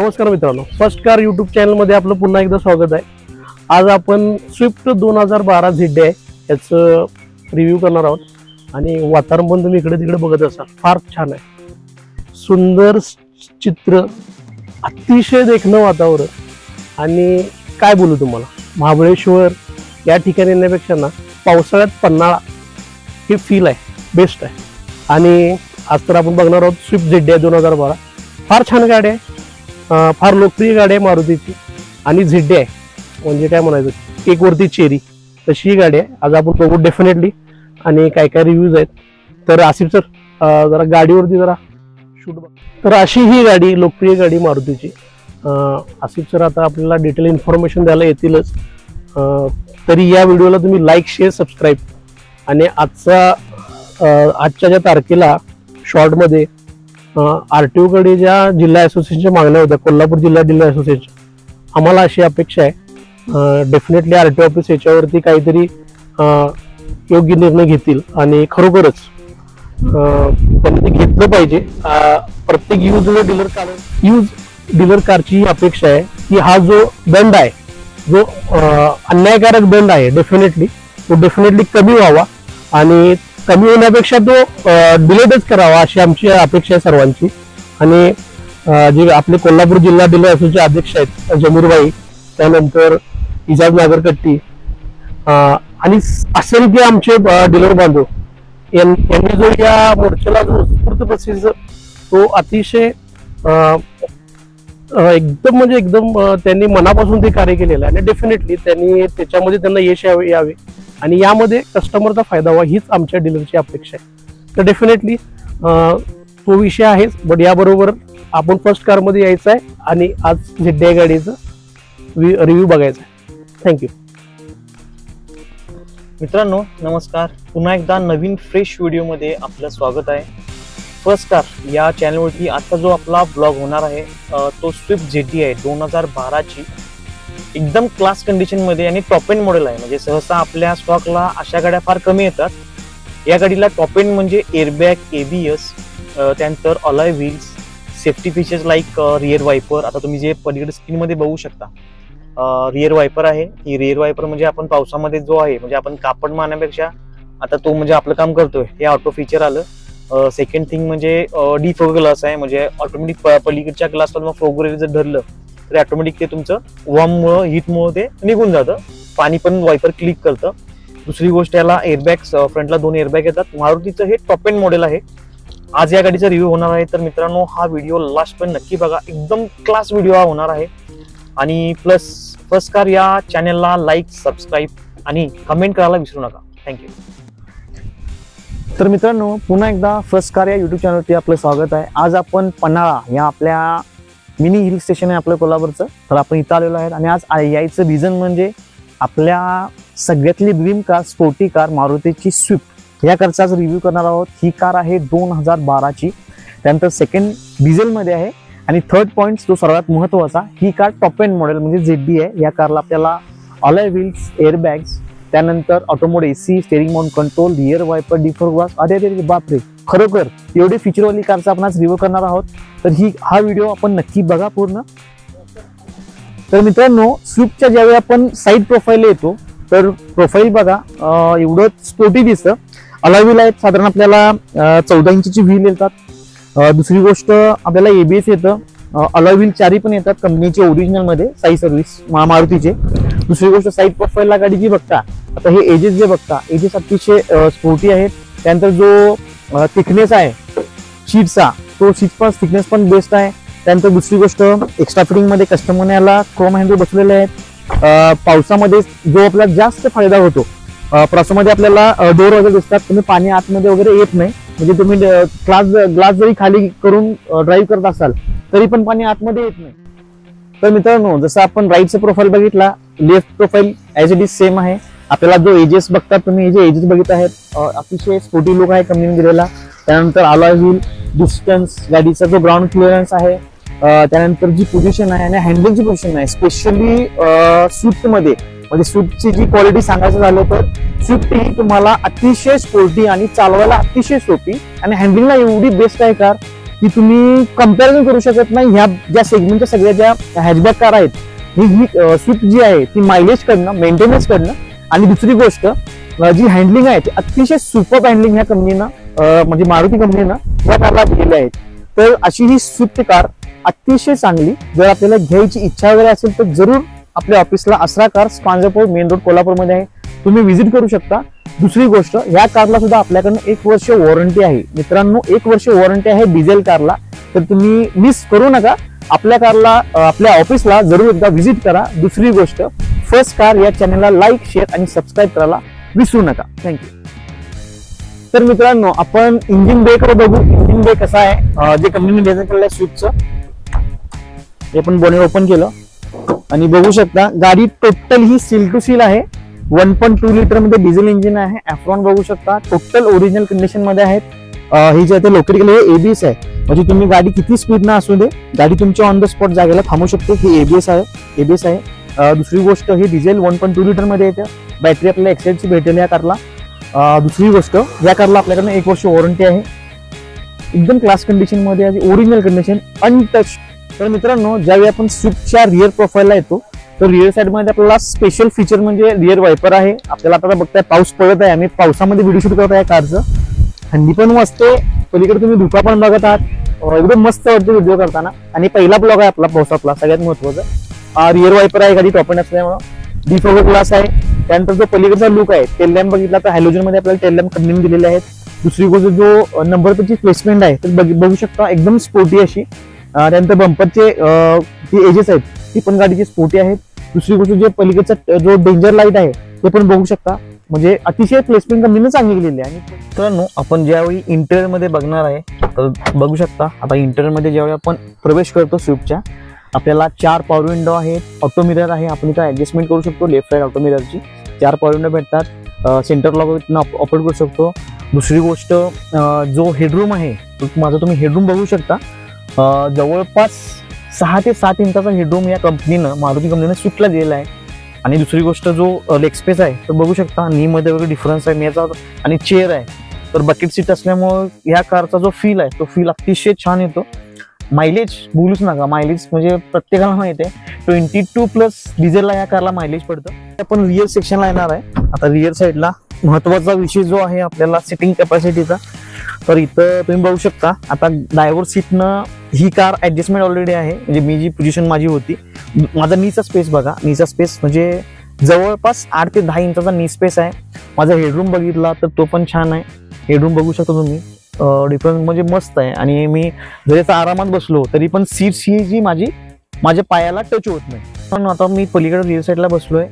नमस्कार मित्रांनो, first car YouTube channel मध्ये आपलं पुन्हा एकदा स्वागत आहे। आज आपण स्विफ्ट 2012 ZD आहे याचं रिव्ह्यू करणार आहोत आणि वातावरण पण तुम्ही इकडे तिकडे बघत असाल, फार छान आहे। सुंदर चित्र, अतिशय देखणं वातावरण आणि काय बोलू तुम्हाला, महाबळेश्वर या ठिकाणी येण्यापेक्षा ना पावसाळ्यात पन्हाळा हे फील आहे, बेस्ट आहे। आणि आज तर आपण बघणार आहोत स्विफ्ट ZD 2012, फार छान गाडी आहे, फार लोकप्रिय गाडी आहे मारुतीची आणि ZD आहे म्हणजे काय म्हणायचं, केक वरती चेरी तशी ही गाडी आहे। आज आपण बघू डेफिनेटली आणि काय काय रिव्ह्यूज आहेत। तर आसिफ सर जरा गाडीवरती जरा शूट बघ। तर अशी ही गाडी, लोकप्रिय गाडी मारुतीची। आसिफ सर आता आपल्याला डिटेल इन्फॉर्मेशन द्यायला येतीलच, तरी या व्हिडिओला तुम्ही लाईक, शेअर, सबस्क्राईब आणि आजच्या ज्या तारखेला शॉर्टमध्ये RTO कडे ज्या जिल्हा असोसिएशनच्या मागण्या होत्या, कोल्हापूर जिल्हा असोसिएशन, आम्हाला अशी अपेक्षा आहे डेफिनेटली RTO ऑफिस याच्यावरती काहीतरी योग्य निर्णय घेतील आणि खरोखरच त्यांनी घेतलं पाहिजे। प्रत्येक यूज डीलर कारची ही अपेक्षा आहे की हा जो दंड आहे, जो अन्यायकारक दंड आहे, डेफिनेटली कमी व्हावा आणि कमी होण्यापेक्षा तो डिलेटच करावा अशी आमची अपेक्षा आहे सर्वांची। आणि जे आपले कोल्हापूर जिल्हा डीलर असोसिएशनचे अध्यक्ष आहेत जमीरभाई, त्यानंतर इजाज नागरकट्टी आणि असंख्य आमचे डीलर बांधव यांनी जो या मोर्चाला जो उत्स्फूर्त प्रतिसाद, तो अतिशय एकदम त्यांनी मनापासून ते कार्य केलेलं आहे आणि डेफिनेटली त्यांनी त्याच्यामध्ये त्यांना यश यावे आणि यामध्ये कस्टमरचा फायदा व्हावा हीच आमच्या डीलरची अपेक्षा आहे। तर डेफिनेटली तो विषय आहेच, बट याबरोबर आपण फर्स्ट कारमध्ये यायचं आहे आणि आज ZD गाडीचं रिव्ह्यू बघायचा आहे। थँक्यू मित्रांनो, नमस्कार। पुन्हा एकदा नवीन फ्रेश व्हिडिओमध्ये आपलं स्वागत आहे। फर्स्ट कार या चॅनलवरती आता जो आपला ब्लॉग होणार आहे तो स्विफ्ट ZD आहे 2012 ची, एकदम क्लास कंडिशन मध्ये आणि टॉप एंड मॉडेल आहे। म्हणजे सहसा आपल्या स्टॉकला अशा गाड्या फार कमी येतात। या गाडीला टॉप एंड म्हणजे एअरबॅग, ABS, त्यानंतर alloy wheels, safety features like rear viper. आता तुम्ही जे पलीकडे स्क्रीन मध्ये बघू शकता, रिअर वायपर आहे। ही रिअर वायपर म्हणजे आपण पावसामध्ये जो आहे, म्हणजे आपण कापड मारण्यापेक्षा आता तो म्हणजे आपलं काम करतोय, हे ऑटो फीचर आलं। सेकंड थिंग म्हणजे डिफोग ग्लास आहे, म्हणजे ऑटोमॅटिक पलीकडच्या ग्लासला फोगोरे जर धरलं तर ऑटोमॅटिक ते तुमचं वॉर्ममुळे, हीटमुळे ते निघून जातं, पाणी पण वायपर क्लिक करतं। दुसरी गोष्ट, याला एअरबॅग्स, फ्रंटला 2 एअरबॅग येतात। मारुतीचं हे टॉप एंड मॉडेल आहे। आज या गाडीचा रिव्ह्यू होणार आहे, तर मित्रांनो हा व्हिडिओ लास्ट पण नक्की बघा, एकदम क्लास व्हिडिओ हा होणार आहे। आणि प्लस फर्स्ट कार या चॅनलला लाईक, सबस्क्राईब आणि कमेंट करायला विसरू नका। थँक्यू। तर मित्रांनो, पुन्हा एकदा फर्स्ट कार या यूट्यूब चॅनलवरती आपलं स्वागत आहे। आज आपण पन्हाळा या आपल्या मिनी हिल स्टेशन आहे आपल्या कोल्हापूरचं, तर आपण इथं आलेलो आहे आणि आज यायचं रिझन म्हणजे आपल्या सगळ्यातली ड्रीम कार, स्पोर्टी कार मारुतीची स्विफ्ट या कारचा आज रिव्ह्यू करणार आहोत। ही कार आहे 2012 ची, त्यानंतर सेकंड डिझेलमध्ये आहे आणि थर्ड पॉइंट जो सर्वात महत्त्वाचा, ही कार टॉप एंड मॉडेल म्हणजे ZD आहे। या कारला आपल्याला अलॉय व्हील्स, एअरबॅग्स, त्यानंतर auto mode AC, steering mount control, rear wiper, defog glass, अरे बापरे, खरोखर एवढी फीचरवाली कारचा आपण आज रिव्ह्यू करणार आहोत। तर हा व्हिडिओ आपण नक्की बघा पूर्ण। तर मित्रांनो, स्विफ्टच्या ज्यावेळी आपण साईड प्रोफाईल येतो तर प्रोफाईल बघा, एवढं स्पोर्टी दिसतं। अलॉय व्हील आहेत, साधारण आपल्याला 14 इंचची व्हील येतात। दुसरी गोष्ट, आपल्याला ABS येतं, अलॉय व्हील 4 पण येतात कंपनीचे ओरिजिनल मध्ये, साई सर्व्हिस मारुतीचे। दुसरी गोष्ट, साईड प्रोफाईलला गाडी जी बघता, आता हे एजेस जे बघता, एजेस अतिशय स्पोर्टी आहेत। त्यानंतर जो थिकनेस आहे शीटचा, तो शीटचा थिकनेस पण बेस्ट आहे। त्यानंतर दुसरी गोष्ट, एक्स्ट्रा फिटिंग मध्ये कस्टमरने याला क्रोम हँडल बसवलेले आहेत। पावसामध्ये जो आपल्याला जास्त फायदा होतो, पावसामध्ये आपल्याला डोर वगैरे दिसतात, तुम्ही पाणी आतमध्ये वगैरे येत नाही, म्हणजे तुम्ही ग्लास जरी खाली करून ड्राईव्ह करत असाल तरी पण पाणी आतमध्ये येत नाही। तर मित्रांनो, जसं आपण राईटचा प्रोफाईल बघितला, left profile as it is same आहे। आपल्याला जो एजेस बघतात तुम्ही, हे जे एजेस बघित आहेत, अतिशय स्पोर्टी लुक आहे कंपनीने दिलेला। त्यानंतर अलॉय व्हील, डिस्टन्स, गाडीचा जो ग्राउंड क्लिअरन्स आहे, त्यानंतर जी पोझिशन आहे आणि हँडलिंगची पोझिशन आहे, स्पेशली स्विफ्ट मध्ये, म्हणजे स्विफ्टची जी क्वालिटी सांगायचं झालं तर स्विफ्ट ही तुम्हाला अतिशय स्पोर्टी आणि चालवायला अतिशय सोपी आणि हँडलिंगला एवढी बेस्ट आहे कार की तुम्ही कम्पॅरिझन करू शकत नाही. ह्या ज्या सेगमेंटच्या सगळ्या ज्या हॅचबॅक कार आहेत ही स्विफ्ट जी आहे ती मायलेज कडनं, मेंटेनन्स कडनं, आणि दुसरी गोष्ट जी हँडलिंग आहे ती अतिशय सुपर हँडलिंग ह्या कंपनीनं म्हणजे मारुती कंपनीनं या कारला दिलेली आहे. तर अशी ही स्विफ्ट कार अतिशय चांगली, जर आपल्याला घ्यायची इच्छा वगैरे असेल तर जरूर आपल्या ऑफिसला असरा कार पांजरपूर मेन रोड कोल्हापूरमध्ये आहे, तुम्ही व्हिजिट करू शकता. दुसरी गोष्ट, या कारला सुद्धा आपल्याकडनं 1 वर्ष वॉरंटी आहे मित्रांनो, 1 वर्ष वॉरंटी आहे डिझेल कारला. तर तुम्ही मिस करू नका, आपल्या कारला आपल्या ऑफिसला जरूर एकदा व्हिजिट करा. दुसरी गोष्ट, फर्स्ट कार या चॅनलला लाईक, शेअर आणि सबस्क्राईब करायला विसरू नका. थँक्यू. तर मित्रांनो, आपण इंजिन बे कडे बघू. इंजिन बे कसा आहे, जे कंपनीने डिझाईन केलेलं आहे स्विफ्टचं, हे आपण बोनेट ओपन केलं आणि बघू शकता गाडी टोटल ही सील टू सील आहे. 1.2 लिटर मध्ये डिझेल इंजिन आहे. ॲफ्रॉन बघू शकता टोटल ओरिजिनल कंडिशन मध्ये आहेत. ही जे लोकेट केलेली आहे एबीएस आहे, म्हणजे तुम्ही गाडी किती स्पीड ना असू दे, गाडी तुमच्या ऑन द स्पॉट जागेला थांबू शकते. ही एबीएस आहे. दुसरी गोष्ट, ही डिझेल 1.2 लिटर मध्ये येते. बॅटरी आपल्याला एक्सेलची भेटेल या कारला. दुसरी गोष्ट, या कारला आपल्याकडनं 1 वर्ष वॉरंटी आहे. एकदम क्लास कंडिशन मध्ये आहे, ओरिजिनल कंडिशन, अनटच. तर मित्रांनो, ज्यावेळी आपण स्विफ्टच्या रिअर प्रोफाईलला येतो तर रिअर साइड मध्ये आपल्याला स्पेशल फीचर म्हणजे रिअर वायपर आहे. आपल्याला आता बघताय पाऊस पडत आहे, आम्ही पावसामध्ये व्हिडिओ शूट करत आहे कारचं. थंडी पण वाजते, पलीकडे तुम्ही धुका पण बघत आहात. एकदम मस्त वाटते व्हिडिओ करताना. आणि पहिला ब्लॉग आहे आपला पावसातला, सगळ्यात महत्वाचा. रिअर वायपर आहे, गाडी टॉप एंड असल्यामुळे. डिफॉगर ग्लास आहे. त्यानंतर जो पलीकडचा लुक आहे, टेल लॅम्प बघितला तर हॅलोजन मध्ये आपल्याला टेल लॅम्प कंपनी दिलेले आहेत. दुसरी गोष्ट, जो नंबर प्लेटची प्लेसमेंट आहे तर बघू शकता एकदम स्पोर्टी अशी. त्यानंतर बंपरचे जे एजेस आहेत ती पण गाडीची स्पोर्टी आहेत. दुसरी गोष्ट, जे पलीकडचा जो डेंजर लाईट आहे ते पण बघू शकता, म्हणजे अतिशय प्लेसमेंट कंपनीने चांगली केलेली आहे. आणि मित्रांनो, आपण ज्यावेळी इंटेरियर मध्ये बघणार आहे तर बघू शकता, आता इंटेरियर मध्ये ज्यावेळी आपण प्रवेश करतो स्विफ्टच्या, आपल्याला 4 पॉवर विंडो आहेत, ऑटो मिरर आहे, आपण इथं ऍडजस्टमेंट करू शकतो लेफ्ट राईट ऑटो मिररची. 4 पॉवर विंडो भेटतात. सेंटर लॉक ऑपरेट करू शकतो. दुसरी गोष्ट, जो हेडरूम आहे माझा तुम्ही हेडरूम बघू शकता, जवळपास 6 ते 7 इंचाचा हेडरूम या कंपनीनं, मारुती कंपनीनं स्विफ्टला दिलेला आहे. आणि दुसरी गोष्ट, जो लेग स्पेस आहे तर बघू शकता नी मध्ये वगैरे डिफरन्स आहे याचा. आणि चेअर आहे तर बकेट सीट असल्यामुळे या कारचा जो फील आहे तो फील अतिशय छान येतो. मायलेज बोलूच नका, मायलेज म्हणजे प्रत्येकाला माहिती आहे 22+ डिझेलला या कारला मायलेज पडतं. आपण रिअर सेक्शनला येणार आहे. आता रिअर साईडला महत्वाचा विषय जो आहे आपल्याला सिटिंग कॅपॅसिटीचा, तर इथं तुम्ही बघू शकता, आता ड्रायव्हर सीटनं ही कार ऍडजस्टमेंट ऑलरेडी आहे. म्हणजे मी जी पोझिशन माझी होती, माझा नीचा स्पेस बघा, नीचा स्पेस म्हणजे जवळपास 8 ते 10 इंचाचा नी स्पेस आहे. माझा हेडरूम बघितला तर तो पण छान आहे. हेडरूम बघू शकता तुम्ही, डिफरन्स म्हणजे मस्त आहे. आणि मी जरी आरामात बसलो तरी पण सीट्स ही जी माझ्या पायाला टच होत नाही. पण आता मी पलीकडे रिअर साईडला बसलोय,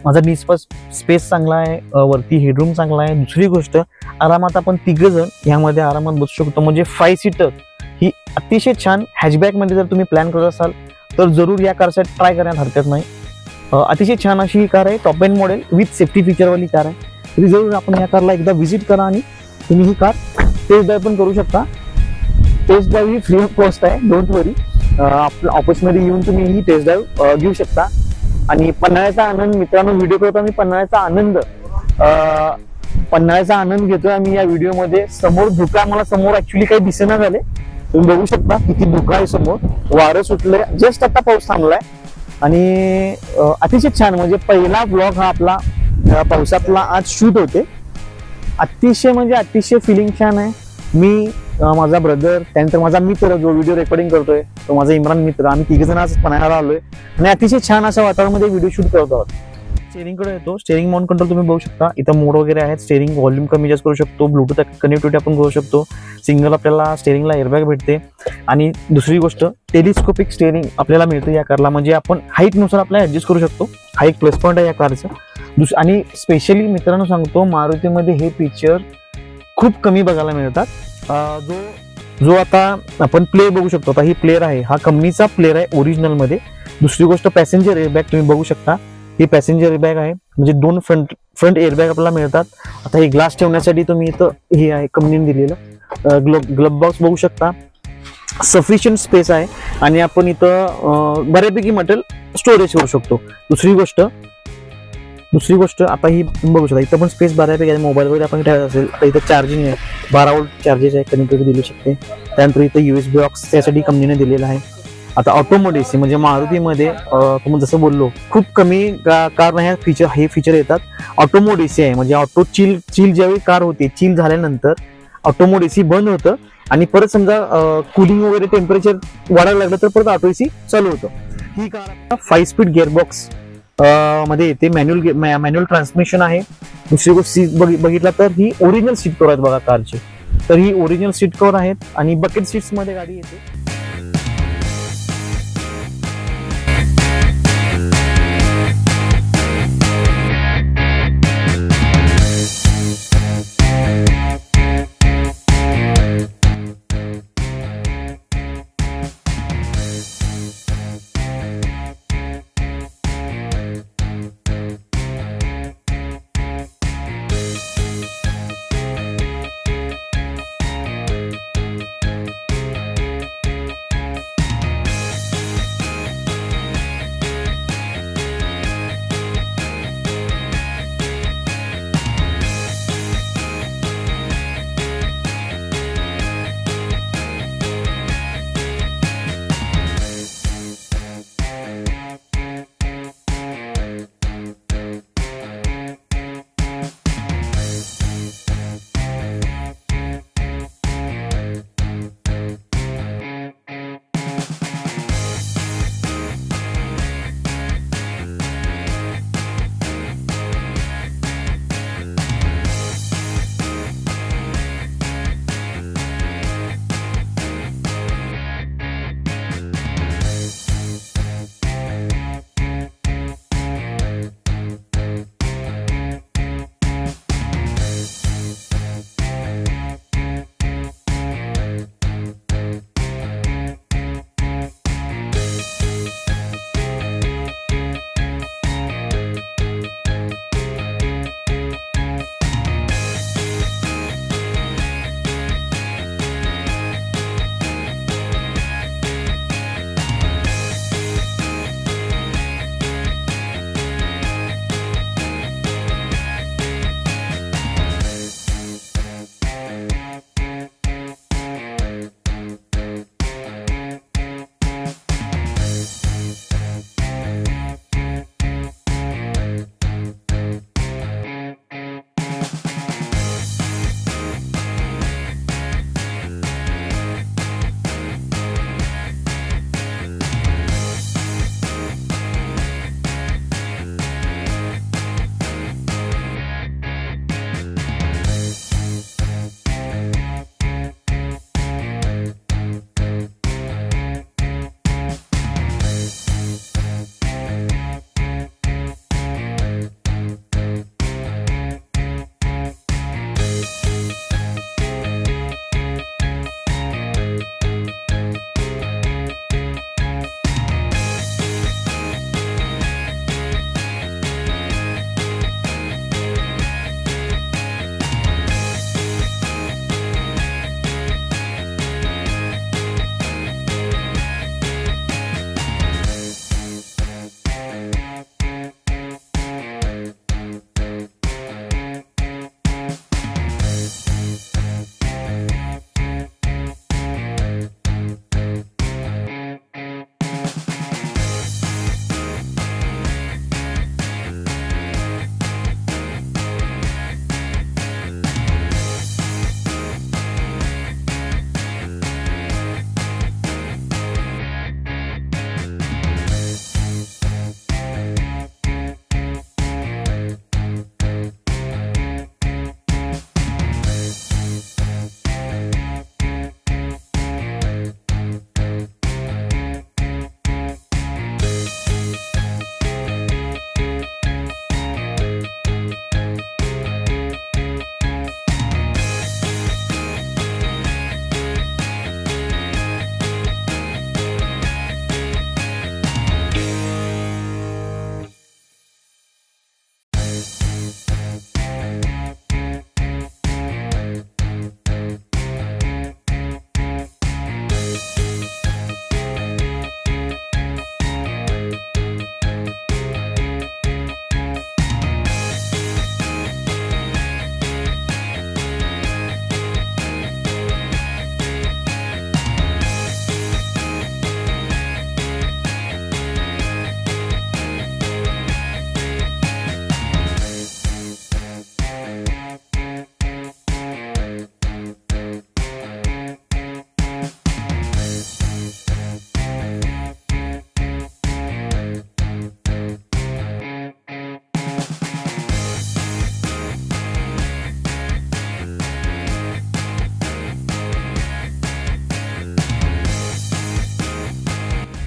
माझा नी स्पेस चांगला आहे, वरती हेडरूम चांगला आहे. दुसरी गोष्ट, आरामात आपण 3 जण यामध्ये आरामात बसू शकतो. म्हणजे 5 सीटर ही अतिशय छान. हॅचबॅक मध्ये जर तुम्ही प्लॅन करत असाल तर जरूर या कारसाठी ट्राय करण्यात हरकत नाही. अतिशय छान अशी ही कार आहे, top end model with safety फीचरवाली कार आहे. तरी जरूर आपण या कारला एकदा व्हिजिट करा आणि तुम्ही ही कार टेस्ट ड्राईव्ह पण करू शकता. टेस्ट ड्राईव्ह ही फ्री ऑफ कॉस्ट आहे, डोंट वरी. आपल्या ऑफिसमध्ये येऊन तुम्ही ही टेस्ट ड्राईव्ह घेऊ शकता. आणि पन्हाळ्याचा आनंद, मित्रांनो व्हिडिओ करतो आम्ही पन्हाळ्याचा आनंद घेतोय आम्ही या व्हिडिओमध्ये. समोर धुका, मला समोर ऍक्च्युली काही दिसेना झाले, तुम्ही बघू शकता किती धुका आहे समोर. वारं सुटलंय, जस्ट आता पाऊस थांबलाय. आणि अतिशय छान, म्हणजे पहिला ब्लॉग हा आपला पावसातला आज शूट होते. अतिशय म्हणजे अतिशय फिलिंग छान आहे. मी, माझा ब्रदर, त्यानंतर माझा मित्र जो व्हिडिओ रेकॉर्डिंग करतोय तो माझा इम्रान मित्र, आम्ही 3 जण आज पन्हाळ्याला आलोय आणि अतिशय छान अशा वातावरणामध्ये व्हिडिओ शूट करत आहोत. स्टेरिंग कडे येतो. स्टेरिंग माउंट कंट्रोल तुम्ही बघू शकता, इथं मोड वगैरे आहेत. स्टेरिंग व्हॉल्यूम कमी जास्त करू शकतो, ब्लूटूथ कनेक्टिव्हिटी आपण करू शकतो. सिंगल आपल्याला स्टेरिंगला एअरबॅग भेटते. आणि दुसरी गोष्ट, टेलिस्कोपिक स्टेरिंग आपल्याला मिळतं या कारला, म्हणजे आपण हाईटनुसार आपल्याला ऍडजस्ट करू शकतो. हा एक प्लस पॉईंट आहे या कारचा. आणि स्पेशली मित्रांनो सांगतो, मारुतीमध्ये हे फीचर खूप कमी बघायला मिळतात. जो आता आपण प्लेअर बघू शकतो, आता ही प्लेअर आहे, हा कंपनीचा प्लेअर आहे ओरिजिनल मध्ये. दुसरी गोष्ट, पॅसेंजर एअरबॅग तुम्ही बघू शकता, ही पॅसेंजर एअरबॅग आहे, म्हणजे 2 फ्रंट एअरबॅग आपल्याला मिळतात. आता हे ग्लास ठेवण्यासाठी तुम्ही इथं हे आहे कंपनीने दिलेलं ग्लब बॉक्स बघू शकता. सफिशियंट स्पेस आहे आणि आपण इथं बऱ्यापैकी मटेरियल स्टोरेज करू शकतो. दुसरी गोष्ट, दुसरी गोष्ट, आता ही तुम्ही बघू शकता इथं पण स्पेस बऱ्यापैकी आहे. मोबाईल वगैरे आपण ठेवायचं असेल तर इथं चार्जिंग आहे, 12 वोल्ट चार्जेस आहे, कनेक्टिव्हिटी दिली शकते. त्यानंतर इथं USB बॉक्स त्यासाठी कंपनीने दिलेला आहे. आता ऑटोमोड AC म्हणजे मारुतीमध्ये तुम्ही जसं बोललो खूप कमी कार हे फीचर येतात. ऑटोमोड AC आहे म्हणजे ऑटो चिल ज्यावेळी कार होते, चिल झाल्यानंतर ऑटोमोड AC बंद होतं आणि परत समजा कूलिंग वगैरे टेम्परेचर वाढायला लागलं तर परत ऑटो AC चालू होतं. ही कार 5 स्पीड गिअरबॉक्स मध्ये येते, मॅन्युअल ट्रान्समिशन आहे. दुसरी गोष्ट बघितला तर ही ओरिजिनल सीट कव्हर आहेत बघा कारची, तर ही ओरिजिनल सीट कव्हर आहेत आणि बकेट सीट्स मध्ये गाडी येते.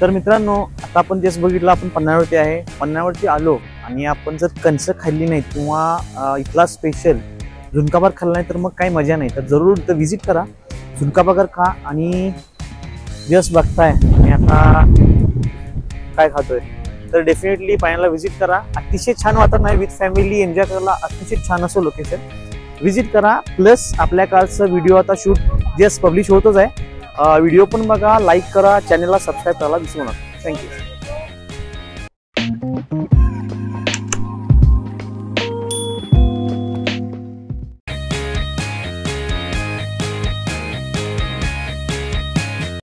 तर मित्रांनो, आता आपण जस्ट बघितलं आपण पन्हाळ्यावरती आहे. पन्हाळ्यावरती आलो आणि आपण जर कणसं खाल्ली नाही किंवा इथला स्पेशल झुणका भाकर खाल्ला नाही तर मग काही मजा नाही. तर जरूर इथं व्हिजिट करा, झुणका भाकर खा. आणि जस्ट बघताय मी आता काय खातोय, तर डेफिनेटली पाण्याला व्हिजिट करा. अतिशय छान वातावरण आहे, विथ फॅमिली एन्जॉय करायला अतिशय छान असं लोकेशन. व्हिजिट करा. प्लस आपल्या कालचा व्हिडिओ आता शूट जस्ट पब्लिश होतच आहे. व्हिडिओ पण बघा, लाईक करा, चॅनलला सबस्क्राईब करायला विसरू नका. थँक्यू.